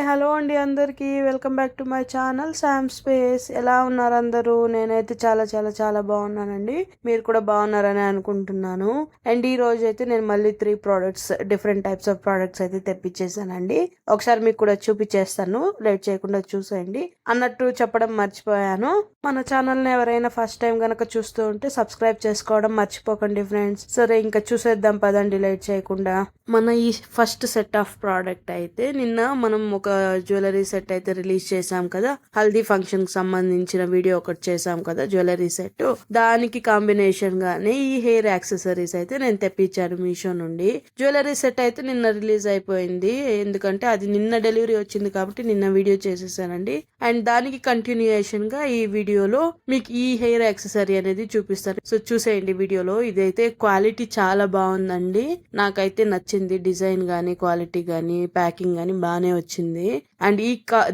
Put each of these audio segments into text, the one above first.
Hello అండి అందరికీ welcome back to my channel Sam space. ఎలా ఉన్నారు అందరూ? నేనైతే చాలా చాలా చాలా బాగున్నానండి. మీరు కూడా బాగున్నారని అనుకుంటున్నాను. అండ్ ఈ రోజు అయితే నేను మళ్ళీ 3 products, different types of products అయితే తెప్పించేసానండి. ఒకసారి మీకు కూడా చూపించేస్తాను, లేట్ చేయకుండా చూసేయండి. అన్నట్టు చెప్పడం మర్చిపోయాను, మన ఛానల్ని ఎవరైనా ఫస్ట్ టైం గనక చూస్తూ ఉంటే సబ్స్క్రైబ్ చేసుకోవడం మర్చిపోకండి ఫ్రెండ్స్. సరే ఇంకా చూసేద్దాం పదండి, లేట్ చేయకుండా. మన ఈ ఫస్ట్ సెట్ ఆఫ్ ప్రోడక్ట్ అయితే నిన్న మనం ఒక జ్యువెలరీ సెట్ అయితే రిలీజ్ చేసాం కదా, హల్దీ ఫంక్షన్ కి సంబంధించిన వీడియో ఒకటి చేసాం కదా జ్యువెలరీ సెట్. దానికి కాంబినేషన్ గానే ఈ హెయిర్ యాక్సెసరీస్ అయితే నేను తెప్పించాను మీషో నుండి. జ్యువెలరీ సెట్ అయితే నిన్న రిలీజ్ అయిపోయింది, ఎందుకంటే అది నిన్న డెలివరీ వచ్చింది కాబట్టి నిన్న వీడియో చేసేసానండి. అండ్ దానికి కంటిన్యూయేషన్ గా ఈ వీడియోలో మీకు ఈ హెయిర్ యాక్సెసరీ అనేది చూపిస్తాను. సో చూసేయండి వీడియోలో. ఇదైతే క్వాలిటీ చాలా బాగుందండి, నాకైతే నచ్చింది. డిజైన్ గానీ, క్వాలిటీ గానీ, ప్యాకింగ్ గానీ బాగానే వచ్చింది. అండ్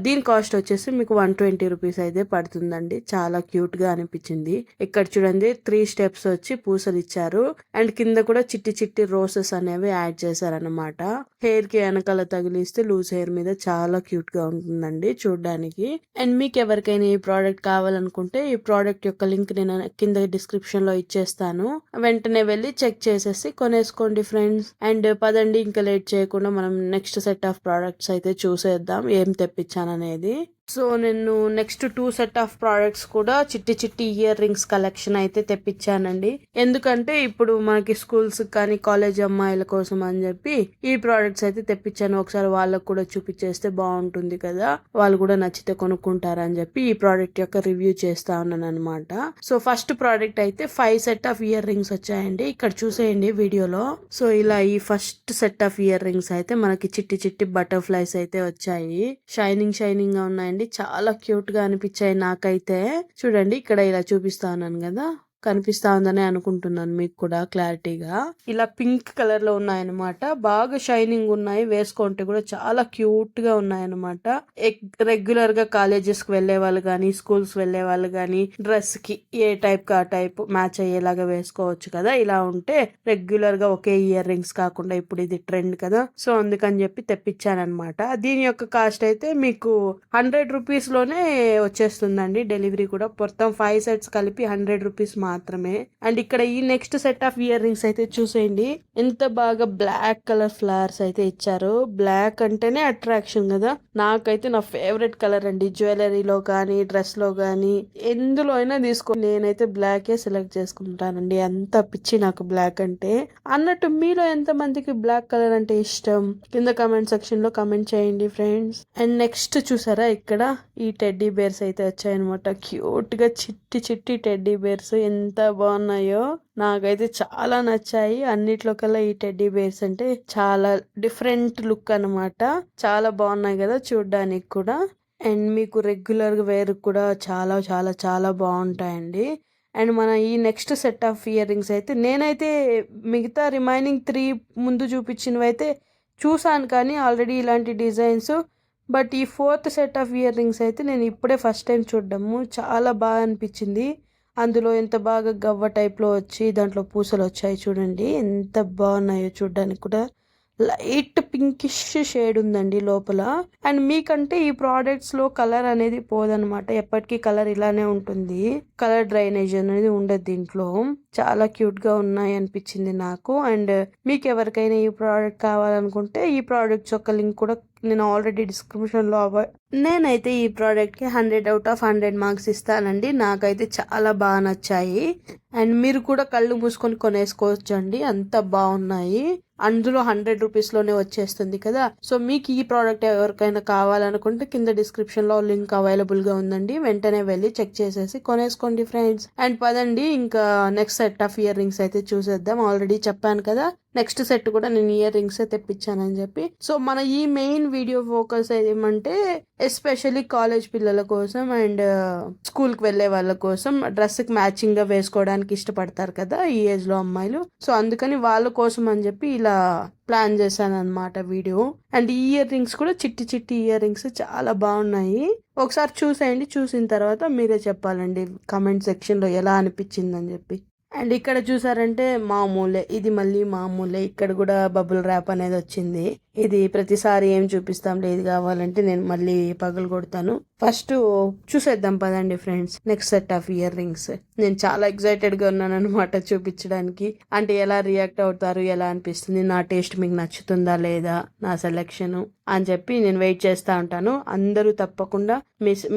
దీని కాస్ట్ వచ్చేసి మీకు 120 రూపీస్ అయితే పడుతుందండి. చాలా క్యూట్ గా అనిపించింది. ఇక్కడ చూడండి 3 స్టెప్స్ వచ్చి పూసలు ఇచ్చారు. అండ్ కింద కూడా చిట్టి చిట్టి రోసెస్ అనేవి యాడ్ చేశారనమాట. హెయిర్ కి వెనకాల తగిలిస్తే లూజ్ హెయిర్ మీద చాలా క్యూట్ గా ఉంటుందండి చూడడానికి. అండ్ మీకు ఎవరికైనా ఈ ప్రోడక్ట్ కావాలనుకుంటే ఈ ప్రోడక్ట్ యొక్క లింక్ నేను కింద డిస్క్రిప్షన్ లో ఇచ్చేస్తాను. వెంటనే వెళ్ళి చెక్ చేసేసి కొనేసుకోండి ఫ్రెండ్స్. అండ్ పదండి ఇంకా లేట్ చేయకుండా మనం నెక్స్ట్ సెట్ ఆఫ్ ప్రోడక్ట్స్ అయితే చూసేద్దాం ఏం తెప్పించాననేది. సో నేను నెక్స్ట్ 2 సెట్ ఆఫ్ ప్రోడక్ట్స్ కూడా చిట్టి చిట్టి ఇయర్ రింగ్స్ కలెక్షన్ అయితే తెప్పించానండి. ఎందుకంటే ఇప్పుడు మనకి స్కూల్స్ కానీ కాలేజ్ అమ్మాయిల కోసం అని చెప్పి ఈ ప్రోడక్ట్స్ అయితే తెప్పించాను. ఒకసారి వాళ్ళకు కూడా చూపించేస్తే బాగుంటుంది కదా, వాళ్ళు కూడా నచ్చితే కొనుక్కుంటారని చెప్పి ఈ ప్రోడక్ట్ యొక్క రివ్యూ చేస్తా ఉన్నాను అనమాట. సో ఫస్ట్ ప్రోడక్ట్ అయితే 5 సెట్ ఆఫ్ ఇయర్ రింగ్స్ వచ్చాయండి. ఇక్కడ చూసేయండి వీడియోలో. సో ఇలా ఈ first set of ear rings అయితే మనకి చిట్టి చిట్టి బటర్ఫ్లైస్ అయితే వచ్చాయి. షైనింగ్ షైనింగ్ గా ఉన్నాయి, చాలా క్యూట్ గా అనిపించాయి నాకైతే. చూడండి ఇక్కడ ఇలా చూపిస్తా ఉన్నాను కదా, కనిపిస్తా ఉందని అనుకుంటున్నాను మీకు కూడా క్లారిటీగా. ఇలా పింక్ కలర్ లో ఉన్నాయన్నమాట, బాగా షైనింగ్ ఉన్నాయి, వేసుకుంటే కూడా చాలా క్యూట్ గా ఉన్నాయన్నమాట. రెగ్యులర్ గా కాలేజెస్ కి వెళ్లే వాళ్ళు గానీ, స్కూల్స్ వెళ్లే వాళ్ళు గానీ డ్రెస్ కి ఏ టైప్ కా టైప్ మ్యాచ్ అయ్యేలాగా వేసుకోవచ్చు కదా. ఇలా ఉంటే రెగ్యులర్ గా ఒకే ఇయర్ రింగ్స్ కాకుండా ఇప్పుడు ఇది ట్రెండ్ కదా, సో అందుకని చెప్పి తెప్పించానమాట. దీని యొక్క కాస్ట్ అయితే మీకు 100 రూపీస్ లోనే వచ్చేస్తుందండి. డెలివరీ కూడా మొత్తం 5 సెట్స్ కలిపి 100 రూపీస్ మాత్రమే. అండ్ ఇక్కడ ఈ next set of ear rings అయితే చూసేయండి, ఎంత బాగా బ్లాక్ కలర్ ఫ్లవర్స్ అయితే ఇచ్చారు. బ్లాక్ అంటేనే అట్రాక్షన్ కదా, నాకైతే నా ఫేవరెట్ కలర్ అండి. జ్యువెలరీలో కానీ, డ్రెస్ లో కానీ, ఎందులో అయినా తీసుకో, నేనైతే బ్లాకే సెలెక్ట్ చేసుకుంటానండి. అంత పిచ్చి నాకు బ్లాక్ అంటే. అన్నట్టు మీలో ఎంత మందికి బ్లాక్ కలర్ అంటే ఇష్టం కింద కమెంట్ సెక్షన్ లో కమెంట్ చేయండి ఫ్రెండ్స్. అండ్ నెక్స్ట్ చూసారా ఇక్కడ ఈ టెడ్డీ బేర్స్ అయితే వచ్చాయనమాట. క్యూట్ గా చిట్టి చిట్టి టెడ్డీ బేర్స్ ఎంత బాగున్నాయో, నాకైతే చాలా నచ్చాయి. అన్నిట్లో కల్లా ఈ టెడ్డీ బేర్స్ అంటే చాలా డిఫరెంట్ లుక్ అనమాట. చాలా బాగున్నాయి కదా చూడ్డానికి కూడా. అండ్ మీకు రెగ్యులర్ వేర్ కూడా చాలా చాలా చాలా బాగుంటాయండి. అండ్ మన ఈ next set of ear rings అయితే నేనైతే మిగతా రిమైనింగ్ 3 ముందు చూపించినవి అయితే చూసాను కానీ ఆల్రెడీ ఇలాంటి డిజైన్స్. బట్ ఈ 4th set of ear rings అయితే నేను ఇప్పుడే ఫస్ట్ టైం చూడడము, చాలా బాగా అనిపించింది. అందులో ఎంత బాగా గవ్వ టైప్లో వచ్చి దాంట్లో పూసలు వచ్చాయి చూడండి, ఎంత బాగున్నాయో చూడడానికి కూడా. లైట్ పింకిష్ షేడ్ ఉందండి లోపల. అండ్ మీకంటే ఈ ప్రోడక్ట్స్ లో కలర్ అనేది పోదనమాట, ఎప్పటికీ కలర్ ఇలానే ఉంటుంది, కలర్ డ్రైనేజ్ అనేది ఉండదు దీంట్లో. చాలా క్యూట్ గా ఉన్నాయి అనిపించింది నాకు. అండ్ మీకు ఎవరికైనా ఈ ప్రోడక్ట్ కావాలనుకుంటే ఈ ప్రోడక్ట్స్ యొక్క లింక్ కూడా నేను ఆల్రెడీ డిస్క్రిప్షన్ లో నేనైతే ఈ ప్రోడక్ట్ కి 100 అవుట్ ఆఫ్ 100 మార్క్స్ ఇస్తానండి. నాకైతే చాలా బాగా నచ్చాయి. అండ్ మీరు కూడా కళ్ళు మూసుకొని కొనేసుకోవచ్చు అండి, అంత బాగున్నాయి. అందులో 100 రూపీస్ లోనే వచ్చేస్తుంది కదా. సో మీకు ఈ ప్రోడక్ట్ ఎవరికైనా కావాలనుకుంటే కింద డిస్క్రిప్షన్ లో లింక్ అవైలబుల్ గా ఉందండి, వెంటనే వెళ్ళి చెక్ చేసేసి కొనేసుకోండి ఫ్రెండ్స్. అండ్ పదండి ఇంకా next set of ear rings అయితే చూసేద్దాం. ఆల్రెడీ చెప్పాను కదా నెక్స్ట్ సెట్ కూడా నేను ఇయర్ రింగ్స్ తెప్పించానని చెప్పి. సో మన ఈ మెయిన్ వీడియో ఫోకస్ ఏమంటే ఎస్పెషల్లీ కాలేజ్ పిల్లల కోసం అండ్ స్కూల్ కి వెళ్లే వాళ్ళ కోసం డ్రెస్ కి మ్యాచింగ్ గా వేసుకోవడానికి ఇష్టపడతారు కదా ఈ ఏజ్ లో అమ్మాయిలు. సో అందుకని వాళ్ళ కోసం అని చెప్పి ఇలా ప్లాన్ చేశాను అనమాట వీడియో. అండ్ ఈ ఇయర్ రింగ్స్ కూడా చిట్టి చిట్టి ఇయర్ రింగ్స్ చాలా బాగున్నాయి. ఒకసారి చూసేయండి, చూసిన తర్వాత మీరే చెప్పాలండి కమెంట్ సెక్షన్ లో ఎలా అనిపించిందని చెప్పి. అండ్ ఇక్కడ చూసారంటే మామూలే, ఇది మళ్ళీ మామూలే. ఇక్కడ కూడా బబుల్ ర్యాప్ అనేది వచ్చింది. ఇది ప్రతిసారి ఏం చూపిస్తాం లేదు కావాలంటే నేను మళ్ళీ పగలు కొడతాను. ఫస్ట్ చూసేద్దాం పదండి friends, next set of ear rings. నేను చాలా ఎక్సైటెడ్ గా ఉన్నాను అనమాట చూపించడానికి. అంటే ఎలా రియాక్ట్ అవుతారు, ఎలా అనిపిస్తుంది, నా టేస్ట్ మీకు నచ్చుతుందా లేదా, నా సెలెక్షన్ అని చెప్పి నేను వెయిట్ చేస్తూ ఉంటాను. అందరూ తప్పకుండా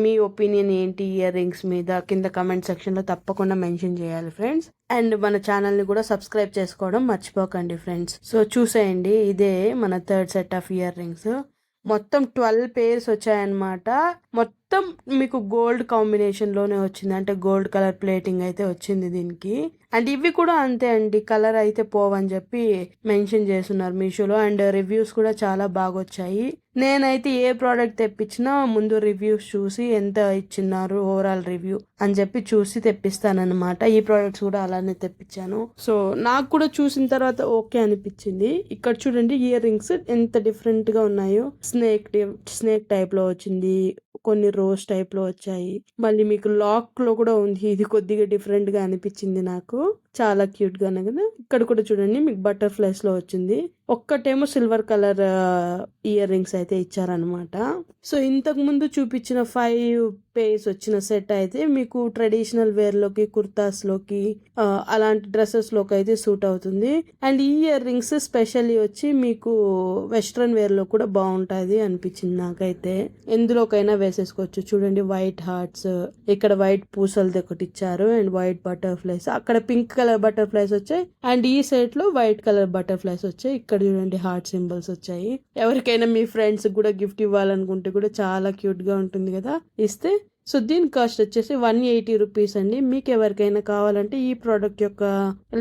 మీ ఒపీనియన్ ఏంటి ఇయర్ రింగ్స్ మీద కింద కమెంట్ సెక్షన్లో తప్పకుండా మెన్షన్ చేయాలి ఫ్రెండ్స్. అండ్ మన ఛానల్ని కూడా సబ్స్క్రైబ్ చేసుకోవడం మర్చిపోకండి ఫ్రెండ్స్. సో చూసేయండి, ఇదే మన third set of ear rings. మొత్తం 12 పేర్స్ వచ్చాయన్నమాట. మొత్తం మీకు గోల్డ్ కాంబినేషన్లోనే వచ్చింది, అంటే గోల్డ్ కలర్ ప్లేటింగ్ అయితే వచ్చింది దీనికి. అండ్ ఇవి కూడా అంతే అండి, కలర్ అయితే పోవని చెప్పి మెన్షన్ చేస్తున్నారు మీషోలో. అండ్ రివ్యూస్ కూడా చాలా బాగా వచ్చాయి. నేనైతే ఏ ప్రోడక్ట్ తెప్పించినా ముందు రివ్యూస్ చూసి ఎంత ఇచ్చినారు ఓవరాల్ రివ్యూ అని చెప్పి చూసి తెప్పిస్తానన్నమాట. ఈ ప్రోడక్ట్స్ కూడా అలానే తెప్పించాను. సో నాకు కూడా చూసిన తర్వాత ఓకే అనిపించింది. ఇక్కడ చూడండి ఇయర్ రింగ్స్ ఎంత డిఫరెంట్ గా ఉన్నాయో. స్నేక్ టైప్ లో వచ్చింది, కొన్ని రోజ్ టైప్ లో వచ్చాయి, మళ్ళీ మీకు లాక్ లో కూడా ఉంది. ఇది కొద్దిగా డిఫరెంట్ గా అనిపించింది నాకు, చాలా క్యూట్ గానే కదా. ఇక్కడ కూడా చూడండి మీకు బటర్ఫ్లైస్ లో వచ్చింది. ఒక్కటేమో సిల్వర్ కలర్ ఇయర్ రింగ్స్ అయితే ఇచ్చారనమాట. సో ఇంతకు ముందు చూపించిన 5 పేర్స్ వచ్చిన సెట్ అయితే మీకు ట్రెడిషనల్ వేర్ లోకి, కుర్తాస్ లోకి, అలాంటి డ్రెస్సెస్ లోకి అయితే సూట్ అవుతుంది. అండ్ ఈ ఇయర్ రింగ్స్ స్పెషల్లీ వచ్చి మీకు వెస్ట్రన్ వేర్ లో కూడా బాగుంటది అనిపించింది నాకైతే. ఎందులోకైనా వేసేసుకోవచ్చు. చూడండి వైట్ హార్ట్స్, ఇక్కడ వైట్ పూసలది ఒకటి ఇచ్చారు, అండ్ వైట్ బటర్ఫ్లైస్, అక్కడ పింక్ కలర్ బటర్ఫ్లైస్ వచ్చాయి, అండ్ ఈ సెట్ లో వైట్ కలర్ బటర్ఫ్లైస్ వచ్చాయి. ఇక్కడ చూడండి హార్ట్ సింబల్స్ వచ్చాయి. ఎవరికైనా మీ ఫ్రెండ్స్ కూడా గిఫ్ట్ ఇవ్వాలనుకుంటే కూడా చాలా క్యూట్ గా ఉంటుంది కదా ఇస్తే. సో దీని కాస్ట్ వచ్చేసి 180 రూపీస్ అండి. మీకు ఎవరికైనా కావాలంటే ఈ ప్రోడక్ట్ యొక్క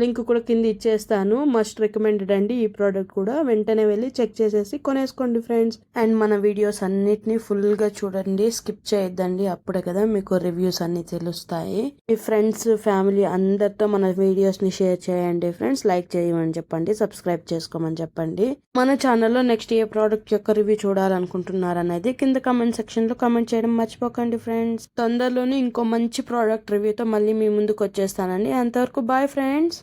లింక్ కూడా కింద ఇచ్చేస్తాను. మస్ట్ రికమెండెడ్ అండి ఈ ప్రోడక్ట్ కూడా. వెంటనే వెళ్ళి చెక్ చేసేసి కొనేసుకోండి ఫ్రెండ్స్. అండ్ మన వీడియోస్ అన్నిటినీ ఫుల్ గా చూడండి, స్కిప్ చేయొద్దండి. అప్పుడే కదా మీకు రివ్యూస్ అన్ని తెలుస్తాయి. మీ ఫ్రెండ్స్, ఫ్యామిలీ అందరితో మన వీడియోస్ ని షేర్ చేయండి ఫ్రెండ్స్. లైక్ చేయమని చెప్పండి, సబ్స్క్రైబ్ చేసుకోమని చెప్పండి. మన ఛానల్లో నెక్స్ట్ ఏ ప్రోడక్ట్ యొక్క రివ్యూ చూడాలనుకుంటున్నారు అనేది కింద కమెంట్ సెక్షన్ లో కమెంట్ చేయడం మర్చిపోకండి ఫ్రెండ్స్. తొందరలోనే ఇంకో మంచి ప్రోడక్ట్ రివ్యూతో మళ్ళీ మీ ముందుకు వచ్చేస్తానండి. అంతవరకు బాయ్ ఫ్రెండ్స్.